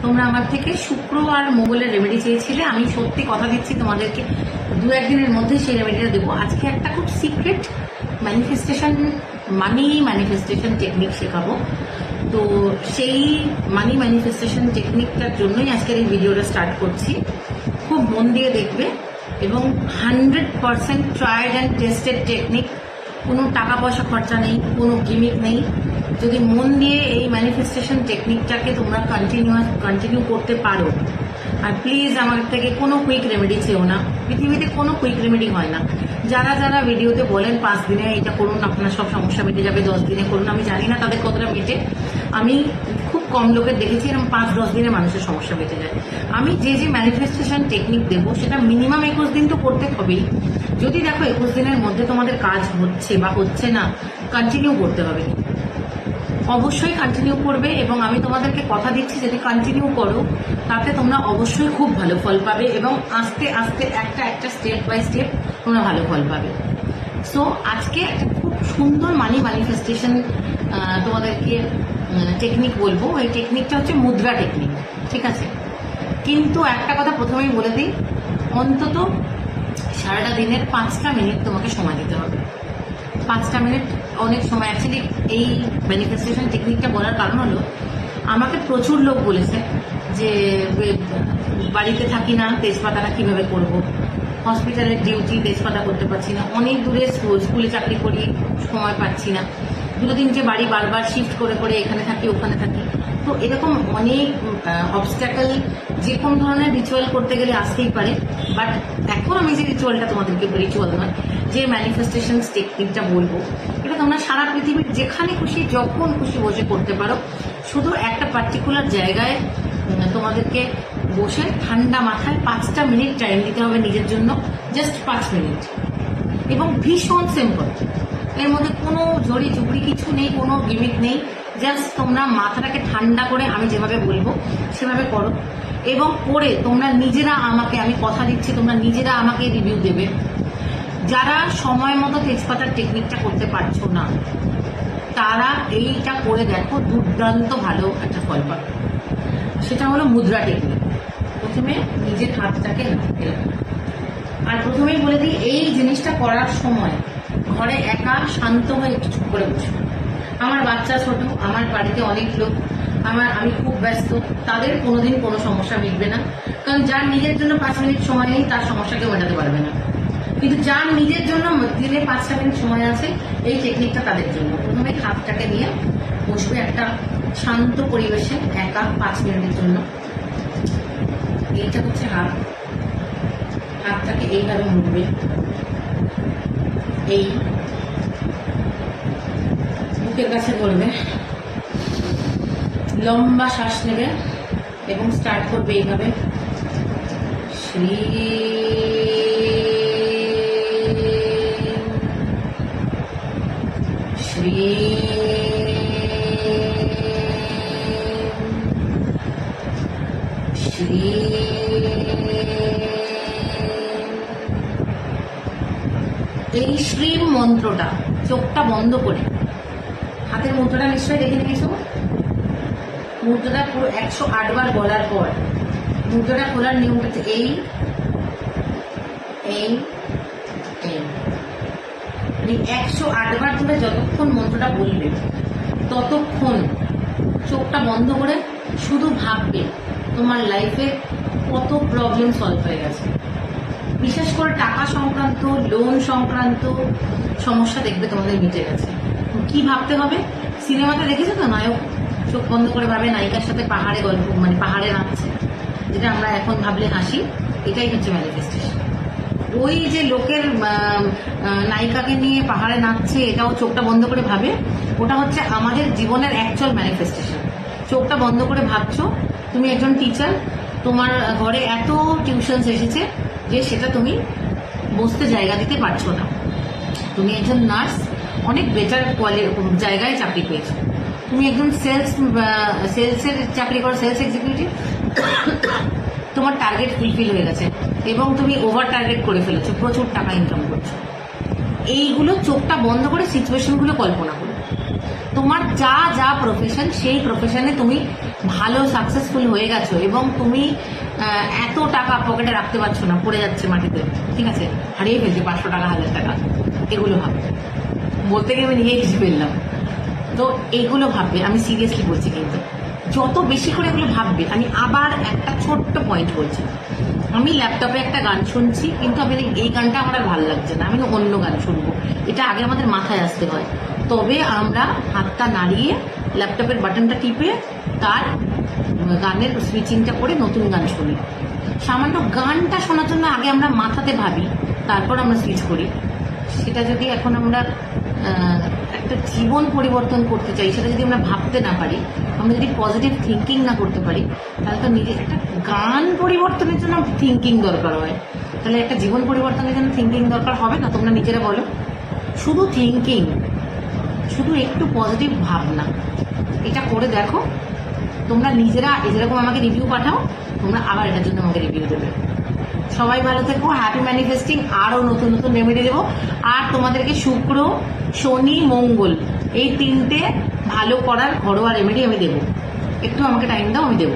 তোমরা আমার থেকে শুক্র আর মঙ্গলের রেমেডি চেয়েছিলে। আমি সত্যি কথা দিচ্ছি তোমাদেরকে 2-1 দিনের মধ্যে সেই রেমেডিটা দেবো। আজকে একটা খুব সিক্রেট মানি ম্যানিফেস্টেশন টেকনিক শেখাবো। তো সেই মানি ম্যানিফেস্টেশন টেকনিকটার জন্যই আজকের এই ভিডিওটা স্টার্ট করছি। খুব মন দিয়ে দেখবে এবং 100% ট্রাইড অ্যান্ড টেস্টেড টেকনিক। কোনো টাকা পয়সা খরচা নেই, কোনো গিমিক নেই। যদি মন দিয়ে এই ম্যানিফেস্টেশন টেকনিকটাকে তোমরা কন্টিনিউ করতে পারো, আর প্লিজ আমার থেকে কোনো কুইক রেমেডি চেও না। পৃথিবীতে কোনো কুইক রেমেডি হয় না। যারা ভিডিওতে বলেন 5 দিনে এটা করুন আপনার সব সমস্যা মিটে যাবে, 10 দিনে করুন, আমি জানি না তাদের কতটা মেটে। আমি খুব কম লোকের দেখেছি এরকম 5-10 দিনে মানুষের সমস্যা মিটে যায়। আমি যে ম্যানিফেস্টেশন টেকনিক দেবো সেটা মিনিমাম 21 দিন তো করতে হবেই। যদি দেখো 21 দিনের মধ্যে তোমাদের কাজ হচ্ছে বা হচ্ছে না, কন্টিনিউ করতে হবে, অবশ্যই কন্টিনিউ করবে। এবং আমি তোমাদেরকে কথা দিচ্ছি, যদি কন্টিনিউ করো তাতে তোমরা অবশ্যই খুব ভালো ফল পাবে এবং আস্তে আস্তে একটা স্টেপ বাই স্টেপ তোমরা ভালো ফল পাবে। সো আজকে একটা খুব সুন্দর মানি ম্যানিফেস্টেশন তোমাদেরকে টেকনিক বলবো। এই টেকনিকটা হচ্ছে মুদ্রা টেকনিক, ঠিক আছে? কিন্তু একটা কথা প্রথমেই বলে দিই, অন্তত সারাটা দিনের 5টা মিনিট তোমাকে সময় দিতে হবে। 5টা মিনিট অনেক সময়। অ্যাকচুয়ালি এই ম্যানিফেস্টেশন টেকনিকটা বলার কারণ হলো, আমাকে প্রচুর লোক বলেছে যে বাড়িতে থাকি না, তেজপাতাটা কিভাবে করব, হসপিটালের ডিউটি, তেজপাতা করতে পারছি না, অনেক দূরে স্কুলে চাকরি করি, সময় পাচ্ছি না, 2-3টে বাড়ি বারবার শিফট করে করে এখানে থাকি ওখানে থাকি। তো এরকম অনেক অবস্ট্যাকল যে কোনো ধরনের রিচুয়াল করতে গেলে আসতেই পারে। বাট এখন আমি যে রিচুয়ালটা তোমাদেরকে, রিচুয়াল নয়, যে ম্যানিফেস্টেশন টেকনিকটা বলবো, এটা তোমরা সারা পৃথিবীর যেখানে খুশি যখন খুশি বসে করতে পারো। শুধু একটা পার্টিকুলার জায়গায় তোমাদেরকে বসে ঠান্ডা মাথায় 5টা মিনিট টাইম দিতে হবে নিজের জন্য, জাস্ট 5 মিনিট। এবং ভীষণ সিম্পল, এর মধ্যে কোনো ঝড়ি ঝুবড়ি কিছু নেই, কোনো গিমিক নেই। জাস্ট তোমরা মাথাটাকে ঠান্ডা করে আমি যেভাবে বলবো সেভাবে করো এবং করে তোমরা নিজেরা আমাকে, আমি কথা দিচ্ছি, তোমরা নিজেরা আমাকে রিভিউ দেবে। যারা সময় মতো তেজপাতার টেকনিকটা করতে পারছো না, তারা এইটা করে দেখো, দুর্দান্ত ভালো একটা ফল পাবে। সেটা হলো মুদ্রা টেকনিক। প্রথমে নিজের হাতটাকে আর প্রথমেই বলে দিই, এই জিনিসটা করার সময় ঘরে একা শান্ত হয়ে একটু চুপ করে বসো। আমার বাচ্চা ছোট, আমার বাড়িতে অনেক লোক, আমি খুব ব্যস্ত, তাদের কোনোদিন কোনো সমস্যা মিটবে না। কারণ যার নিজের জন্য 5 মিনিট সময় নেই, তার সমস্যা কেউ মেটাতে পারবে না। কিন্তু যার নিজের জন্য দিনে 5টা মিনিট সময় আছে, এই টেকনিকটা তাদের জন্য। প্রথমে হাতটাকে নিয়ে বসবে একটা শান্ত পরিবেশে একা 5 মিনিটের জন্য। এইটা হচ্ছে হাতটাকে এইভাবে মুড়বে, এই বুকের কাছে ধরবে, লম্বা শ্বাস নেবে এবং স্টার্ট করবে এইভাবে, শ্রী শ্রী শ্রী। এই শ্রীম মন্ত্রটা চোখটা বন্ধ করে, হাতের মুদ্রাটা নিশ্চয়ই দেখে নিয়েছো। মুদ্রাটা পুরো 108 বার বলার পর মুদ্রাটা খোলার নিয়মটা হচ্ছে এই এই এই 108 বার ধরে যতক্ষণ মন্ত্রটা বলবে ততক্ষণ চোখটা বন্ধ করে শুধু ভাববে তোমার লাইফে কত প্রবলেম সলভ হয়ে গেছে। বিশেষ করে টাকা সংক্রান্ত, লোন সংক্রান্ত সমস্যা দেখবে তোমাদের মিটে গেছে। কি ভাবতে হবে? সিনেমাতে দেখেছো তো, নায়ক চোখ বন্ধ করে ভাবে নায়িকার সাথে পাহাড়ে গল্প, মানে পাহাড়ে নাচছে, যেটা আমরা এখন ভাবলে হাসি। এটাই হচ্ছে ম্যানিফেস্টেশন। ওই যে লোকের নায়িকাকে নিয়ে পাহাড়ে নাচছে, এটাও চোখটা বন্ধ করে ভাবে, ওটা হচ্ছে আমাদের জীবনের অ্যাকচুয়াল ম্যানিফেস্টেশন। চোখটা বন্ধ করে ভাবছো তুমি একজন টিচার, তোমার ঘরে এত টিউশনস এসেছে যে সেটা তুমি বসতে জায়গা দিতে পারছো না। তুমি একজন নার্স, অনেক বেটার জায়গায় চাকরি পেয়েছো। তুমি একজন সেলসের চাকরি করো, সেলস এক্সিকিউটিভ, তোমার টার্গেট ফুলফিল হয়ে গেছে এবং তুমি ওভার টার্গেট করে ফেলেছো, প্রচুর টাকা ইনকাম করছো। এইগুলো চোখটা বন্ধ করে সিচুয়েশনগুলো কল্পনা করো। তোমার যা যা প্রফেশন, সেই প্রফেশনে তুমি ভালো সাকসেসফুল হয়ে গেছো এবং তুমি এত টাকা পকেটে রাখতে পারছো না, পড়ে যাচ্ছে মাটিতে, ঠিক আছে, হারিয়ে ফেলছে 500 টাকা 1000 টাকা, এগুলো ভাববে। বলতে গিয়ে আমি নিজেই কিছু ফেললাম। তো এইগুলো ভাববে, আমি সিরিয়াসলি বলছি। কিন্তু যত বেশি করে এগুলো ভাববে, আমি আবার একটা ছোট্ট পয়েন্ট বলছি, আমি ল্যাপটপে একটা গান শুনছি, কিন্তু আমি এই গানটা আমার আর ভালো লাগছে না, আমি অন্য গান শুনবো। এটা আগে আমাদের মাথায় আসতে হয়, তবে আমরা হাতটা নাড়িয়ে ল্যাপটপের বাটনটা টিপে তার গানের সুইচিংটা করে নতুন গান শুনি। সামান্য গানটা শোনার জন্য আগে আমরা মাথাতে ভাবি, তারপর আমরা সুইচ করি। সেটা যদি এখন আমরা একটা জীবন পরিবর্তন করতে চাই, সেটা যদি আমরা ভাবতে না পারি, আমরা যদি পজিটিভ থিঙ্কিং না করতে পারি, তাহলে তো নিজের একটা গান পরিবর্তনের জন্য থিঙ্কিং দরকার হয়, তাহলে একটা জীবন পরিবর্তনের জন্য থিঙ্কিং দরকার হবে না? তোমরা নিজেরা বলো। শুধু থিঙ্কিং, শুধু একটু পজিটিভ ভাবনা, এটা করে দেখো। তোমরা নিজেরা যেরকম আমাকে রিভিউ পাঠাও, তোমরা আবার এটার জন্য আমাকে রিভিউ দেবে। সবাই ভালো থেকো, হ্যাপি ম্যানিফেস্টিং। আরও নতুন নতুন রেমেডি দেবো। আর তোমাদেরকে শুক্র, শনি, মঙ্গল এই 3টে ভালো করার ঘরোয়া রেমেডি আমি দেবো। একটু আমাকে টাইম দাও, আমি দেবো।